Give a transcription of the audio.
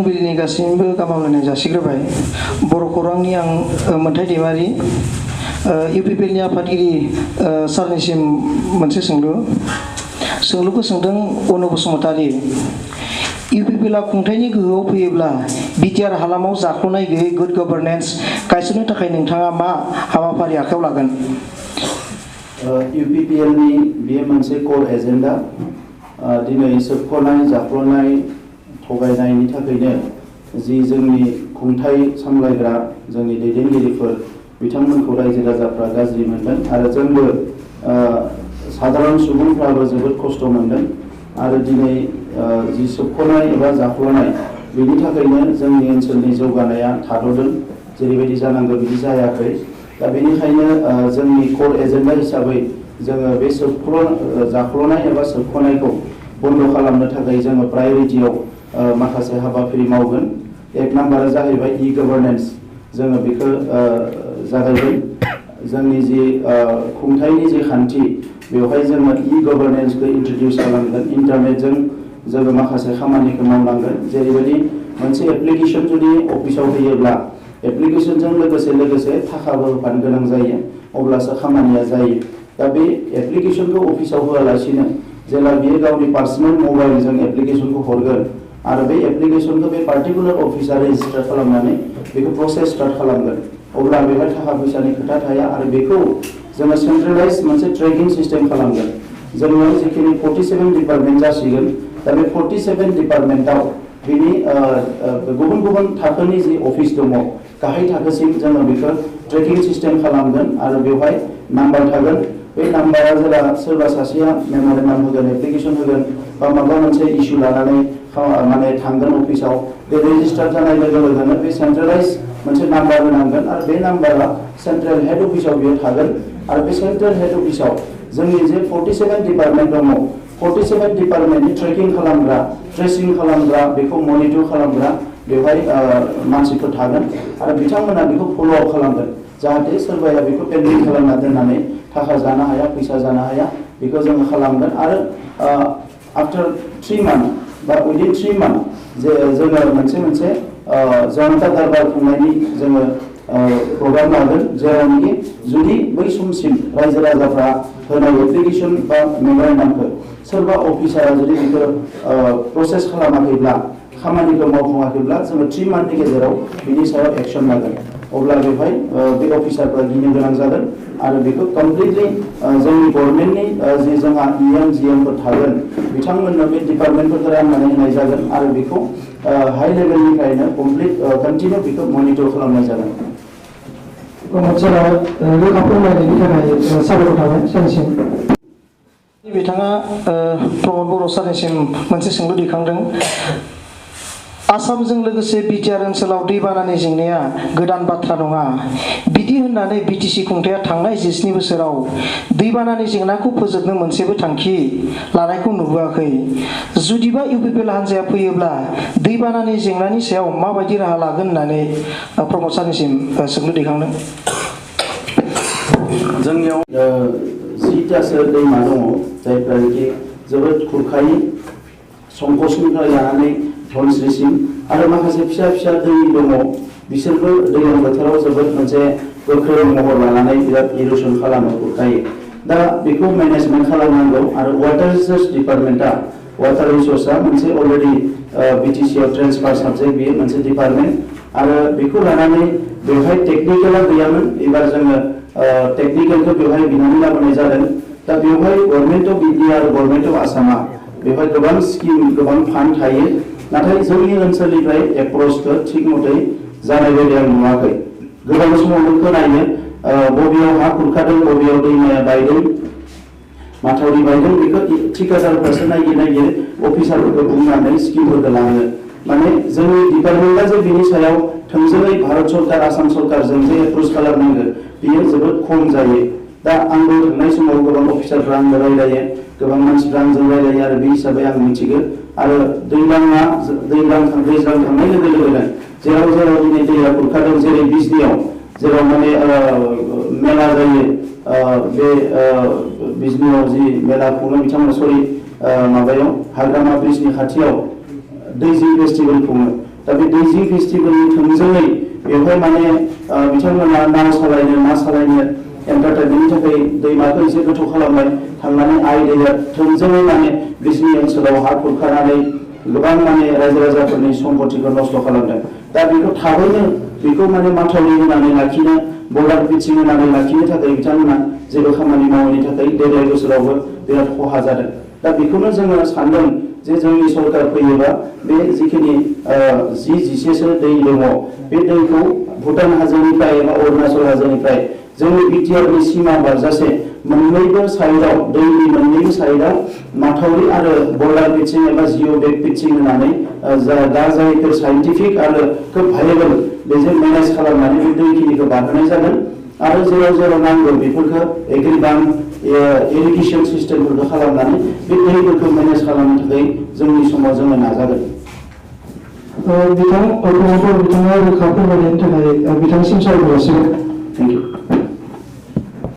फुंबिलिनि गासैनिबो गाहाम हामलायनाय जासिग्रोबाय। बर' खौरांनि आं मोन्थाइ दैमारि इउपिपिएलनि आफादगिरि सारनिसिम मोनसे सोंलुखौ सोंदों अनु बसुमतारी। इउपिपिएलआ खुंथायनि गोहोआव फैयोब्ला बिटिआर हालामाव जाख्ल'नाय गैयै गुड गभर्नेन्स गायसननो थाखाय नोंथाङा मा हाबाफारि आखायाव लागोन? इउपिपिएलनि बेयो मोनसे कोर एजेन्डा। दिनै सोबख'नाय जाख्ल'नाय थगायनायनि थाखायनो जि जोंनि खुंथाय सामलायग्रा जोंनि दैदेनगिरिफोर बिथांमोनखौ रायजो राजाफ्रा गाज्रि मोनदों आरो जोंबो साधारन सुबुंफ्राबो जोबोद खस्थ' मोनदों आरो दिनै जि सोबख'नाय एबा जाख्ल'नाय बेनि थाखायनो जोंनि ओनसोलनि जौगानाया थाद'दों, जेरैबायदि जानांगौ बिदि जायाखै। दा बेनिखायनो जोंनि कोर एजेन्डा हिसाबै जोङो बे जाख्ल'नाय एबा सोबख'नायखौ बन्द' खालामनो थाखाय जोङो प्रायरिटियाव माखासे हाबाफारि मावगोन। एक नाम्बारा जाहैबाय इ गभर्नेन्स। जोङो बेखौ जागायगोन। जोंनि जि खुंथायनि जि खान्थि बेवहाय जोङो इ गभर्नेन्सखौ इन्ट्रडिउस खालामगोन। इन्टारनेटजों जोङो माखासे खामानिखौ मावनांगोन। जेरैबायदि मोनसे एप्लिकेसन जुदि अफिसाव होयोब्ला एप्लिकेसनजों लोगोसे थाखाबो होफानो गोनां जायो, अब्लासो खामानिया जायो। दा बे एप्लिकेसनखौ अफिसाव होआलासिनो जेब्ला बियो गावनि पार्सनेल मबाइलजों एप्लिकेसनखौ हरगोन आरो बे एप्लिकेसनखौ बे पार्टिकुलार अफिसा रेजिस्टार खालामनानै बेखौ प्रसेस स्टार्ट खालामगोन, अब्ला बेवहाय थाखा फैसानि खोथा थाया आरो बेखौ जोङो सेन्ट्रेलाइज मोनसे ट्रेकिं सिस्टेम खालामगोन। जोङो जिखिनि 47 डिपार्टमेन्ट जासिगोन, दा बे 47 डिपार्टमेन्टआव बिनि गुबुन गुबुन थाखोनि जि अफिस दङ गाहाय थाखोसिम जोङो बेखौ ट्रेकिं सिस्टेम खालामगोन आरो बेवहाय नाम्बार थागोन। बे नाम्बारा जेला सोरबा सासेया मेम'रेन्डाम होगोन, एप्लिकेसन होगोन बा माबा मोनसे इस्यु लानानै माने थांगोन अफिसाव, बे रेजिस्टार जानाय लोगो लोगोनो बे सेन्ट्रेलाइज मोनसे नाम्बार होनांगोन आरो बे नाम्बारा सेन्ट्रेल हेड अफिसाव बेयो थागोन आरो बे सेन्ट्रेल हेड अफिसाव जोंनि जे 47 डिपार्टमेन्ट दङ, 47 डिपार्टमेन्टनि ट्रेकिं खालामग्रा, ट्रेसिं खालामग्रा, बेखौ मनिटर खालामग्रा बेवहाय मानसिफोर थागोन आरो बिथांमोना बेखौ फल' आप खालामगोन, जाहाथे सोरबाया बेखौ पेन्डिं खालामना दोननानै थाखा जानो हाया, फैसा जानो हाया, बेखौ जोङो खालामगोन। आरो आफ्टार 3 मान्थ बा उइदिन 3 मान्थ जोङो मोनसे जनता दरबार खुंनायनि जोङो प्रग्राम लागोन, जेरावनोखि जुदि बै समसिम रायजो राजाफ्रा होनाय एप्लिकेसन बा मेम'रेन्डामखौ सोरबा अफिसारा जुदि बेखौ प्रसेस खालामाखैब्ला, खामानिखौ मावफुङाखैब्ला जोङो 3 मान्थनि गेजेराव बिनि सायाव एक्सन लागोन। अब्ला बेवहाय बे अफिसारफ्रा गिनो गोनां जागोन आरो बेखौ कमप्लिटलि जोंनि गभर्नमेन्टनि जि जोंहा जिएमफोर थागोन बिथांमोननो बे डिपार्टमेन्टफोरखौ राननानै होनाय जागोन आरो बेखौ हाई लेभेलनिफ्रायनो कन्टिनिउ बेखौ मनिटर खालामनाय जागोन। रोखा फोरमायनायनि थाखाय साबायखर थाबाय सारनिसिम। बिथाङा प्रमद बर' सारनिसिम मोनसे सोंलु दैखांदों। आसामजों लोगोसे बिटिआर ओनसोलाव दैबानानि जेंनाया गोदान बाथ्रा नङा। बिदि होननानै बिटिसि खुंथाया थांनाय 17 बोसोराव दैबानानि जेंनाखौ फोजोबनो मोनसेबो थांखि लानायखौ नुबोआखै। जुदिबा इउपिपिएल हान्जाया फैयोब्ला दैबानानि जेंनानि सायाव माबायदि राहा लागोन होननानै प्रमद सारनिसिम सोंलु दैखांदों। जोंनियाव 10तासो दैमा दङ जायफ्रानोखि जोबोद खुरखायो, संकसनिफ्राय लानानै धनस्रिसिम आरो माखासे फिसा फिसा दै दङ, बिसोरबो दैज्लां बोथोराव जोबोद मोनसे गोख्रों महर लानानै बिराद इर'सन खालामो, खुरखायो। दा बेखौ मेनेजमेन्ट खालामनांगौ आरो वाटार रिसोर्स डिपार्टमेन्टआ, वाटार रिसोर्सआ मोनसे अलरेडि बिटिसिआव ट्रेन्सफार साबजेक्ट, बेयो मोनसे डिपार्टमेन्ट आरो बेखौ लानानै बेवहाय टेकनिकेला गैयामोन, एबार जोङो टेकनिकेलखौ बेवहाय बिनानै लाबोनाय जादों। दा बेवहाय गभर्नमेन्ट अफ इन्डिया आरो गभर्नमेन्ट अफ आसामा बेवहाय गोबां स्किम, गोबां फान्ड थायो, नाथाय जोंनि ओनसोलनिफ्राय एप्रचखौ थिग मथै जानाय बायदि आं नुवाखै। गोबां समावनो खोनायो बबेयाव हा खुरखादों, बबेयाव दैमाया बायदों, माथावरि बायदों, बेखौ थिकादारफ्रासो नागिर अफिसारफोरखौ बुंनानै स्किमफोरखौ लाङो। माने जोंनि डिपार्टमेन्टआ जे बिनि सायाव थोंजोङै भारत सरकार, आसाम सरकारजों जे एप्रोच खालामनांगौ बेयो जोबोद खम जायो। दा आंबो थांनाय समाव गोबां अफिसारफ्रा आंजों रायलायो, गोबां मानसिफ्रा आंजों रायलायो आरो बे हिसाबै आं मिथिगौ। आरो दैज्लां थांनाय लोगो लोगोनो जेराव दिनै दैया खुरखादों, जेरै बिजनियाव जेराव माने मेला जायो, बे बिजनियाव जि मेला खुङो बिथांमोना माबायाव हाग्रामा ब्रिजनि खाथियाव दैजिं फेस्टिभेल खुङो, दा बे दैजिं फेस्टिभेलनि थोंजोङै बेवहाय माने बिथांमोना नाव सालायनो ना सालायनो एन्टारटेनमेन्टनि थाखाय दैमाखौ एसे गोथौ खालामबाय थांनानै आइ दैया थोंजोङै माने बिसिनि ओनसोलाव हा खुरखानानै गोबां माने रायजो राजाफोरनि सम्पतिखौ नस्थ' खालामदों। दा बेखौ थाबैनो बेखौ माने माथावरि होनानै लाखिनो बर्डार पिचिं होनानै लाखिनो थाखाय बिथांमोना जेबो खामानि मावैनि थाखाय देग्लाय बोसोरावबो बिराद खहा जादों। दा बेखौनो जोङो सानदों जे जोंनि सरकार फैयोबा बे जिखिनि 10-12 दै दङ बे दैखौ भुटान हाजोनिफ्राय एबा अरुणाचल हाजोनिफ्राय जोंनि बिटिआरनि सिमा बारजासे मोननैबो साइडआव दैनि मोननैबो साइडआव माथावरि आरो बर्डार पिचिं एबा जिअ बेग पिचिं होनानै दा जायफोर साइन्टिफिक आरो खोब भायरेबल बेजों मेनेज खालामनानै बे दैखिनिखौ बारहोनाय जागोन आरो जेराव जेराव नांगौ बेफोरखौ एग्रिबांक इरिगेसन सिस्टेमफोरखौ खालामनानै बे दैफोरखौ मेनेज खालामनो थाखाय जोंनि समाव जोङो नाजागोन। बिथाङा रोखा फोरमायनायनि थाखाय बिथांसिम साबायखर जासिगोन।